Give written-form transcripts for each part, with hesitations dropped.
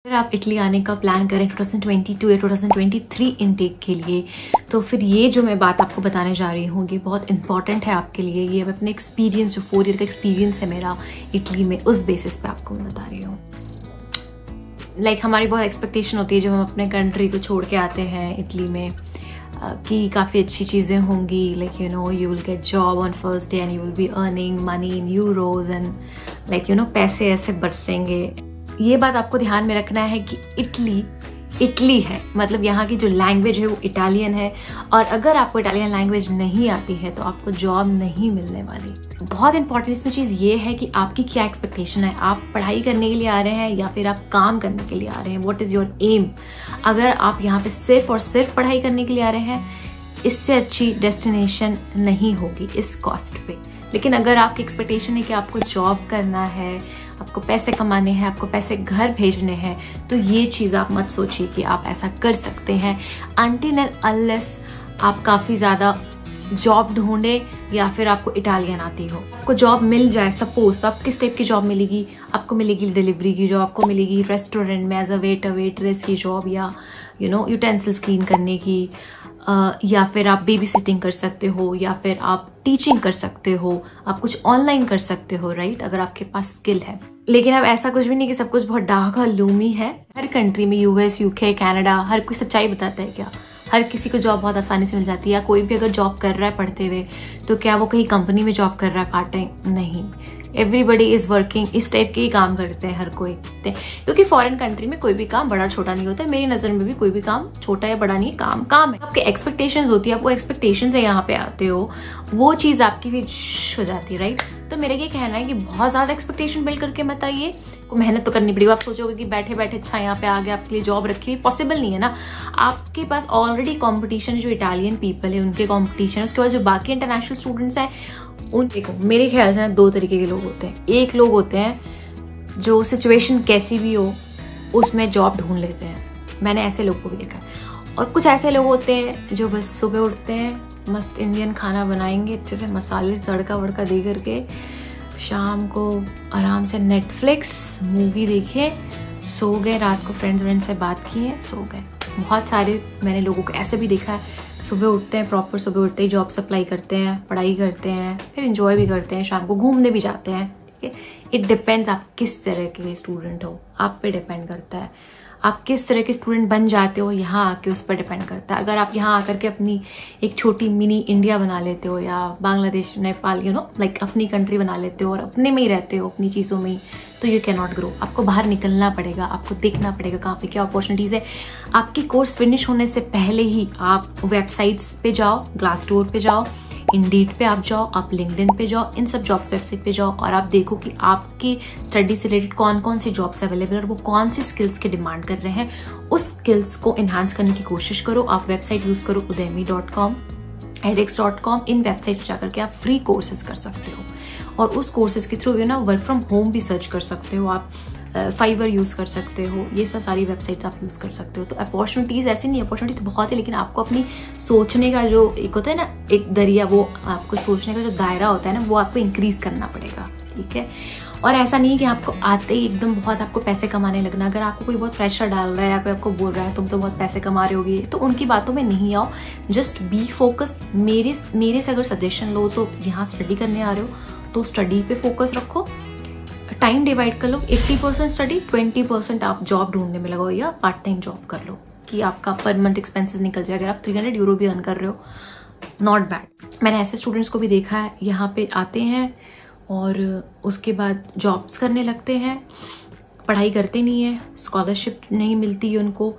अगर आप इटली आने का प्लान करें 2022 या 2023 इनटेक के लिए, तो फिर ये जो मैं बात आपको बताने जा रही हूँ ये बहुत इंपॉर्टेंट है आपके लिए। ये मैं अपने एक्सपीरियंस, जो 4 ईयर का एक्सपीरियंस है मेरा इटली में, उस बेसिस पे आपको मैं बता रही हूँ। हमारी बहुत एक्सपेक्टेशन होती है जब हम अपने कंट्री को छोड़ के आते हैं इटली में, कि काफ़ी अच्छी चीज़ें होंगी, you will get job on first day and you will be earning money in euros and पैसे ऐसे बरसेंगे। ये बात आपको ध्यान में रखना है कि इटली है, मतलब यहाँ की जो लैंग्वेज है वो इटालियन है, और अगर आपको इटालियन लैंग्वेज नहीं आती है तो आपको जॉब नहीं मिलने वाली। बहुत इंपॉर्टेंट इसमें चीज़ ये है कि आपकी क्या एक्सपेक्टेशन है। आप पढ़ाई करने के लिए आ रहे हैं या फिर आप काम करने के लिए आ रहे हैं? What is your aim? अगर आप यहाँ पे सिर्फ और सिर्फ पढ़ाई करने के लिए आ रहे हैं, इससे अच्छी डेस्टिनेशन नहीं होगी इस कॉस्ट पे। लेकिन अगर आपकी एक्सपेक्टेशन है कि आपको जॉब करना है, आपको पैसे कमाने हैं, आपको पैसे घर भेजने हैं, तो ये चीज़ आप मत सोचिए कि आप ऐसा कर सकते हैं अनटिल एंड अनलेस आप काफ़ी ज़्यादा जॉब ढूंढे या फिर आपको इटालियन आती हो। आपको जॉब मिल जाए सपोज, तो आप किस टाइप की जॉब मिलेगी? आपको मिलेगी डिलीवरी की जॉब, आपको मिलेगी रेस्टोरेंट में एज अ वेटर वेटरेस की जॉब, या यूटेंसिल्स क्लीन करने की, या फिर आप बेबी सिटिंग कर सकते हो, या फिर आप टीचिंग कर सकते हो, आप कुछ ऑनलाइन कर सकते हो, राइट, अगर आपके पास स्किल है। लेकिन अब ऐसा कुछ भी नहीं कि सब कुछ बहुत डार्क और लूमी है। हर कंट्री में, यूएस, यूके, कनाडा, हर कोई सच्चाई बताता है क्या? हर किसी को जॉब बहुत आसानी से मिल जाती है। या कोई भी अगर जॉब कर रहा है पढ़ते हुए, तो क्या वो कहीं कंपनी में जॉब कर रहा है पार्ट टाइम? नहीं, एवरीबडी इज वर्किंग। इस टाइप के ही काम करते हैं हर कोई, क्योंकि फॉरेन कंट्री में कोई भी काम बड़ा छोटा नहीं होता है। मेरी नजर में भी कोई भी काम छोटा या बड़ा नहीं, काम है। आपके एक्सपेक्टेशंस होती है, आपको एक्सपेक्टेशन से यहाँ पे आते हो, वो चीज आपकी भी हो जाती है, राइट। तो मेरा ये कहना है कि बहुत ज्यादा एक्सपेक्टेशन बिल्ड करके मत आइए। मेहनत तो करनी पड़ेगी। आप सोचोगे कि बैठे बैठे अच्छा यहाँ पे आ गया, आपके लिए जॉब रखी हुई, पॉसिबल नहीं है ना। आपके पास ऑलरेडी कंपटीशन है, जो इटालियन पीपल है उनके कंपटीशन, उसके बाद जो बाकी इंटरनेशनल स्टूडेंट्स हैं उन, देखो मेरे ख्याल से ना 2 तरीके के लोग होते हैं। एक लोग होते हैं जो सिचुएशन कैसी भी हो उसमें जॉब ढूंढ लेते हैं, मैंने ऐसे लोगों को भी देखा है। और कुछ ऐसे लोग होते हैं जो बस सुबह उठते हैं, मस्त इंडियन खाना बनाएंगे अच्छे से, मसाले तड़का वड़का दे करके, शाम को आराम से नेटफ्लिक्स मूवी देखे, सो गए, रात को फ्रेंड्स से बात किए, सो गए। बहुत सारे मैंने लोगों को ऐसे भी देखा है, सुबह उठते हैं, प्रॉपर सुबह उठते ही जॉब अप्लाई करते हैं, पढ़ाई करते हैं, फिर एंजॉय भी करते हैं, शाम को घूमने भी जाते हैं। ठीक है, इट डिपेंड्स आप किस तरह के स्टूडेंट हो, आप पे डिपेंड करता है। आप किस तरह के स्टूडेंट बन जाते हो यहाँ आके, उस पर डिपेंड करता है। अगर आप यहाँ आकर के अपनी एक छोटी मिनी इंडिया बना लेते हो, या बांग्लादेश, नेपाल, अपनी कंट्री बना लेते हो और अपने में ही रहते हो, अपनी चीज़ों में ही, तो यू कैन नॉट ग्रो। आपको बाहर निकलना पड़ेगा, आपको देखना पड़ेगा कहाँ पे क्या अपॉर्चुनिटीज़ है। आपकी कोर्स फिनिश होने से पहले ही आप वेबसाइट्स पे जाओ, ग्लासडोर पे जाओ, इंडीड पे आप जाओ, आप लिंक्डइन पे जाओ, इन सब जॉब्स वेबसाइट पे जाओ, और आप देखो कि आपकी स्टडी से रिलेटेड कौन कौन सी जॉब्स अवेलेबल है और वो कौन सी स्किल्स के डिमांड कर रहे हैं। उस स्किल्स को एनहांस करने की कोशिश करो। आप वेबसाइट यूज करो, udemy.com, edX.com, इन वेबसाइट पे जाकर के आप फ्री कोर्सेज कर सकते हो, और उस कोर्सेज के थ्रू वर्क फ्रॉम होम भी सर्च कर सकते हो। आप फाइवर यूज़ कर सकते हो, ये सब सारी वेबसाइट्स आप यूज़ कर सकते हो। तो अपॉर्चुनिटीज़ ऐसी नहीं, अपॉर्चुनिटीज बहुत है, लेकिन आपको अपनी सोचने का जो एक होता है ना, एक दरिया, वो आपको सोचने का जो दायरा होता है ना, वो आपको इंक्रीज करना पड़ेगा। ठीक है, और ऐसा नहीं है कि आपको आते ही एकदम बहुत आपको पैसे कमाने लगना। अगर आपको कोई बहुत प्रेशर डाल रहा है या कोई आपको बोल रहा है तुम तो बहुत पैसे कमा रहे होगे, तो उनकी बातों में नहीं आओ, जस्ट बी फोकस। मेरे से अगर सजेशन लो तो यहाँ स्टडी करने आ रहे हो तो स्टडी पे फोकस रखो, टाइम डिवाइड कर लो, 80% स्टडी, 20% आप जॉब ढूंढने में लगाओ या पार्ट टाइम जॉब कर लो, कि आपका पर मंथ एक्सपेंसेस निकल जाए। अगर आप 300 यूरो भी अर्न कर रहे हो, नॉट बैड। मैंने ऐसे स्टूडेंट्स को भी देखा है, यहाँ पे आते हैं और उसके बाद जॉब्स करने लगते हैं, पढ़ाई करते नहीं है, स्कॉलरशिप नहीं मिलती है उनको,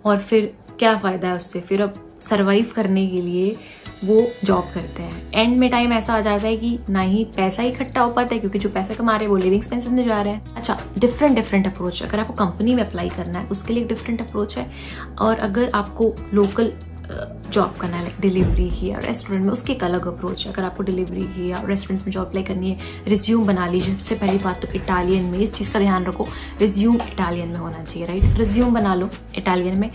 और फिर क्या फ़ायदा है उससे। फिर अब सर्वाइव करने के लिए वो जॉब करते हैं। एंड में टाइम ऐसा आ जाता है कि ना ही पैसा इकट्ठा हो पाता है, क्योंकि जो पैसे कमा रहे हैं वो लिविंग एक्सपेंसेस में जा रहे हैं। अच्छा, डिफरेंट अप्रोच। अगर आपको कंपनी में अप्लाई करना है उसके लिए एक डिफरेंट अप्रोच है, और अगर आपको लोकल जॉब करना है, लाइक डिलीवरी की या रेस्टोरेंट में, उसकी एक अलग अप्रोच है। अगर आपको डिलीवरी की या रेस्टोरेंट्स में जॉब अप्लाई करनी है, रिज्यूम बना लीजिए। सबसे पहली बात तो इटालियन में, इस चीज़ का ध्यान रखो, रिज्यूम इटालियन में होना चाहिए, राइट। रिज्यूम बना लो इटालियन में,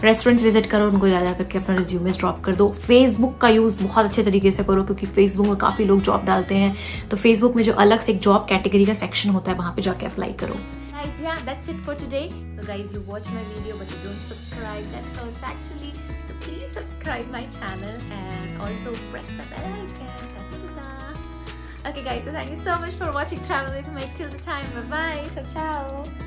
रेस्टोरेंट्स विजिट करो, उनको जा करके अपना रिज्यूमे ड्रॉप कर दो। फेसबुक का यूज़ बहुत अच्छे तरीके से करो, क्योंकि फेसबुक में काफ़ी लोग जॉब डालते हैं, तो फेसबुक में जो अलग से एक जॉब कैटेगरी का सेक्शन होता है, वहाँ पे जाके अप्लाई करो। guys, yeah, that's it for today. So guys, you watch my video but you don't subscribe, that hurts actually. So please subscribe my channel and also press the bell icon. Okay guys, so thank you so much for watching Travel with Meg. Till the time, bye bye, ciao ciao.